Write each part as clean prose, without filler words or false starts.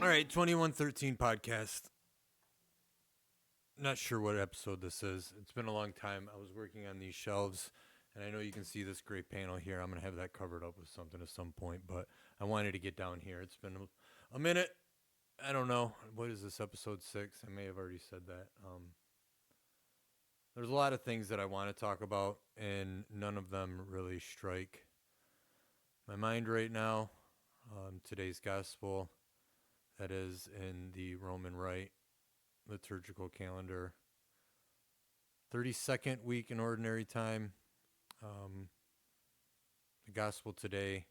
All right, 2113 podcast. Not sure what episode this is. It's been a long time. I was working on these shelves, and I know you can see this great panel here. I'm going to have that covered up with something at some point, but I wanted to get down here. It's been a minute. I don't know. What is this, episode 6? I may have already said that. There's a lot of things that I want to talk about, and none of them really strike my mind right now. Today's gospel, that is in the Roman Rite liturgical calendar. 32nd week in ordinary time. Um, the gospel today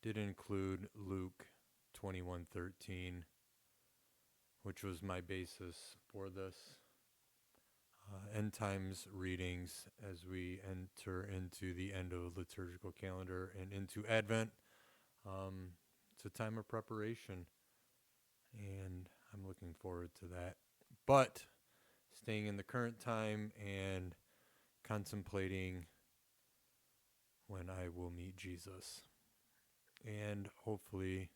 did include Luke 21:13, which was my basis for this end times readings as we enter into the end of the liturgical calendar and into Advent. It's a time of preparation, and I'm looking forward to that. But staying in the current time and contemplating when I will meet Jesus and hopefully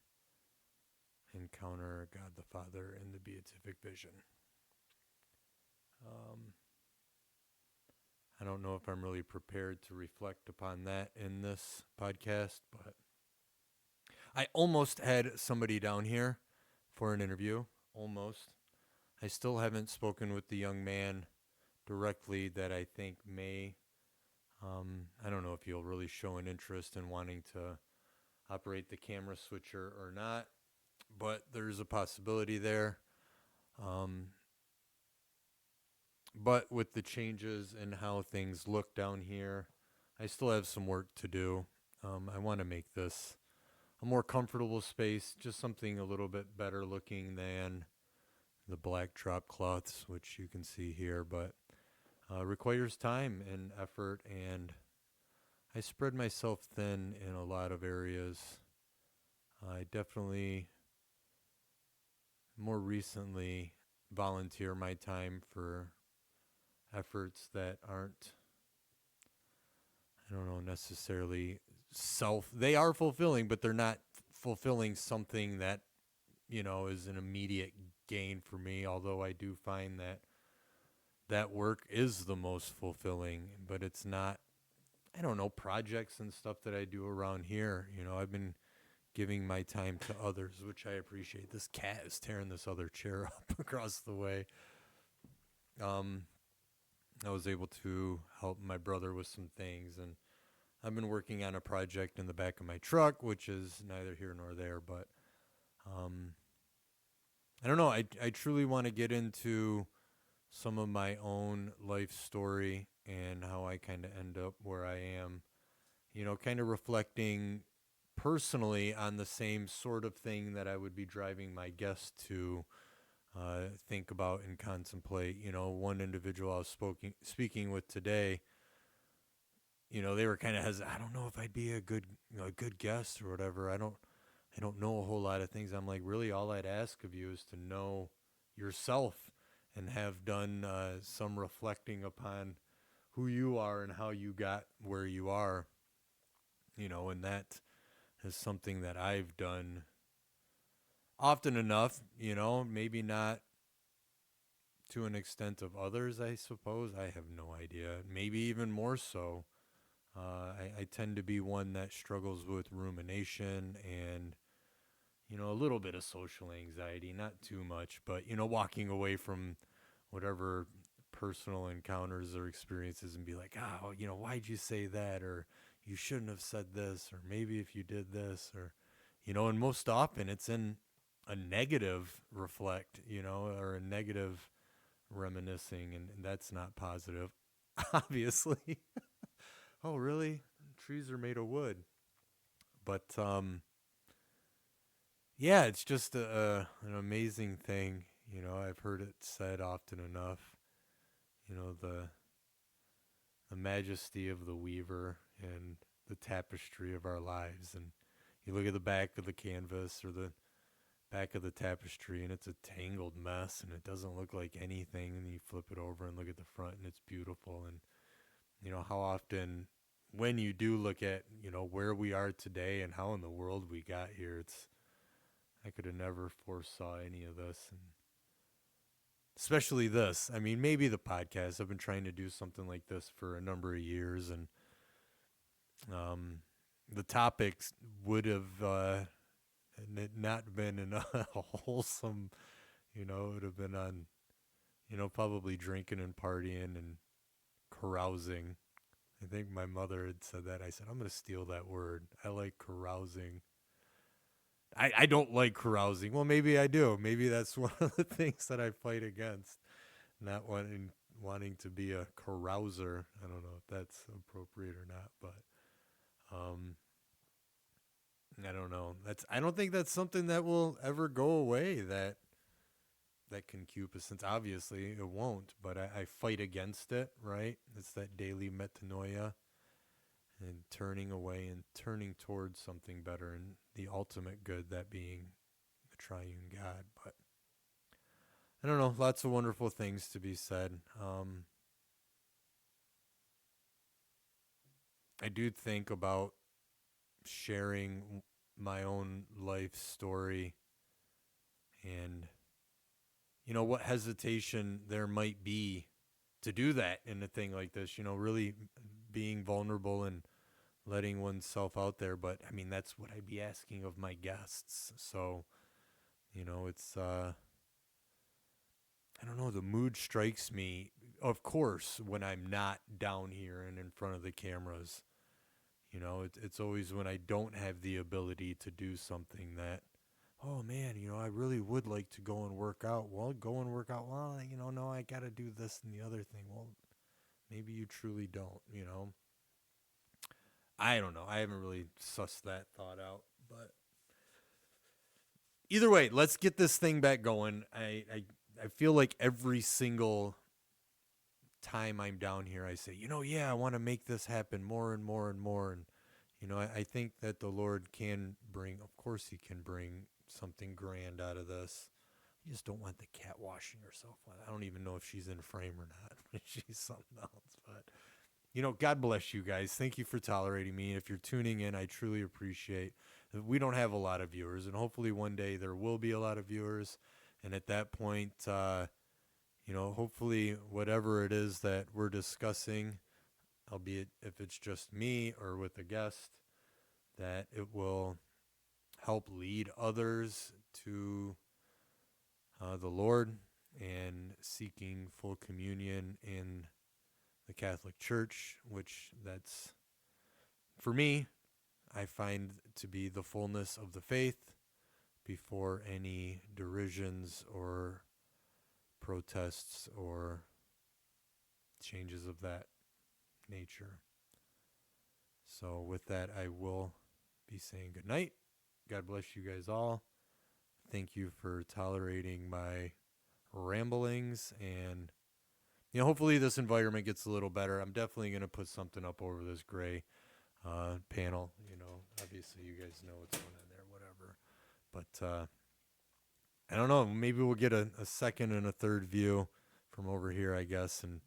encounter God the Father in the beatific vision. I don't know if I'm really prepared to reflect upon that in this podcast, but I almost had somebody down here for an interview. Almost. I still haven't spoken with the young man directly that I think may. I don't know if he'll really show an interest in wanting to operate the camera switcher or not, but there's a possibility there. But with the changes in how things look down here, I still have some work to do. I want to make this a more comfortable space, just something a little bit better looking than the black drop cloths, which you can see here, but requires time and effort, and I spread myself thin in a lot of areas. I definitely more recently volunteer my time for efforts that aren't, I don't know, necessarily they are fulfilling, but they're not fulfilling something that, is an immediate gain for me, although I do find that that work is the most fulfilling, but it's not, I don't know, projects and stuff that I do around here. I've been giving my time to others, which I appreciate. This cat is tearing this other chair up across the way. I was able to help my brother with some things, and I've been working on a project in the back of my truck, which is neither here nor there, but I don't know. I truly want to get into some of my own life story and how I kind of end up where I am, kind of reflecting personally on the same sort of thing that I would be driving my guests to think about and contemplate. One individual I was speaking with today, they were kind of hesitant. I don't know if I'd be a good guest or whatever. I don't know a whole lot of things. I'm like, really, all I'd ask of you is to know yourself and have done some reflecting upon who you are and how you got where you are. And that is something that I've done often enough, maybe not to an extent of others, I suppose. I have no idea. Maybe even more so. I tend to be one that struggles with rumination and, a little bit of social anxiety, not too much, but, walking away from whatever personal encounters or experiences and be like, why'd you say that? Or you shouldn't have said this, or maybe if you did this, or, and most often it's in a negative reflect, or a negative reminiscing, and that's not positive, obviously. Oh, really? Trees are made of wood. But, yeah, it's just an amazing thing. I've heard it said often enough, the majesty of the weaver and the tapestry of our lives. And you look at the back of the canvas or the back of the tapestry, and it's a tangled mess, and it doesn't look like anything. And you flip it over and look at the front, and it's beautiful. And how often, when you do look at where we are today and how in the world we got here, it's, I could have never foresaw any of this, and especially this. I mean, maybe the podcast. I've been trying to do something like this for a number of years, and um, the topics would have not been in a wholesome. It would have been on, probably drinking and partying and carousing. I think my mother had said that. I said, I'm going to steal that word. I like carousing. I don't like carousing. Well, maybe I do. Maybe that's one of the things that I fight against. Not wanting to be a carouser. I don't know if that's appropriate or not, but I don't know. I don't think that's something that will ever go away. That concupiscence, obviously, it won't. But I fight against it. Right? It's that daily metanoia and turning away and turning towards something better and the ultimate good, that being the triune God. But I don't know, lots of wonderful things to be said. I do think about sharing my own life story and, what hesitation there might be to do that in a thing like this, really being vulnerable and letting oneself out there. But I mean, that's what I'd be asking of my guests. So, it's, I don't know, the mood strikes me, of course, when I'm not down here and in front of the cameras. It's always when I don't have the ability to do something that, oh man, I really would like to go and work out. Well, go and work out. Well, no, I got to do this and the other thing. Well, maybe you truly don't. I don't know. I haven't really sussed that thought out, but either way, let's get this thing back going. I feel like every single time I'm down here, I say, yeah, I want to make this happen more and more and more. And, I think that the Lord can bring, of course, He can bring something grand out of this. You just don't want the cat washing herself. I don't even know if she's in frame or not. She's something else. But, God bless you guys. Thank you for tolerating me. And if you're tuning in, I truly appreciate it. We don't have a lot of viewers, and hopefully one day there will be a lot of viewers. And at that point, hopefully whatever it is that we're discussing, albeit if it's just me or with a guest, that it will help lead others to the Lord and seeking full communion in the Catholic Church, which that's, for me, I find to be the fullness of the faith before any derisions or protests or changes of that nature. So with that, I will be saying good night. God bless you guys all. Thank you for tolerating my ramblings, and hopefully this environment gets a little better. I'm definitely going to put something up over this gray panel. Obviously you guys know what's going on there, whatever. But I don't know. Maybe we'll get a second and a third view from over here, I guess, and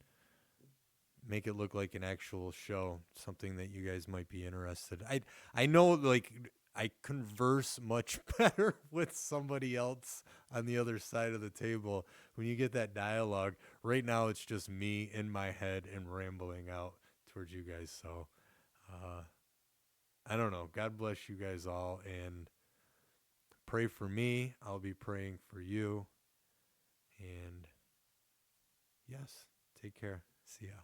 make it look like an actual show, something that you guys might be interested. I know, like, I converse much better with somebody else on the other side of the table when you get that dialogue. Right now, it's just me in my head and rambling out towards you guys. So, I don't know. God bless you guys all, and pray for me. I'll be praying for you. And yes, take care. See ya.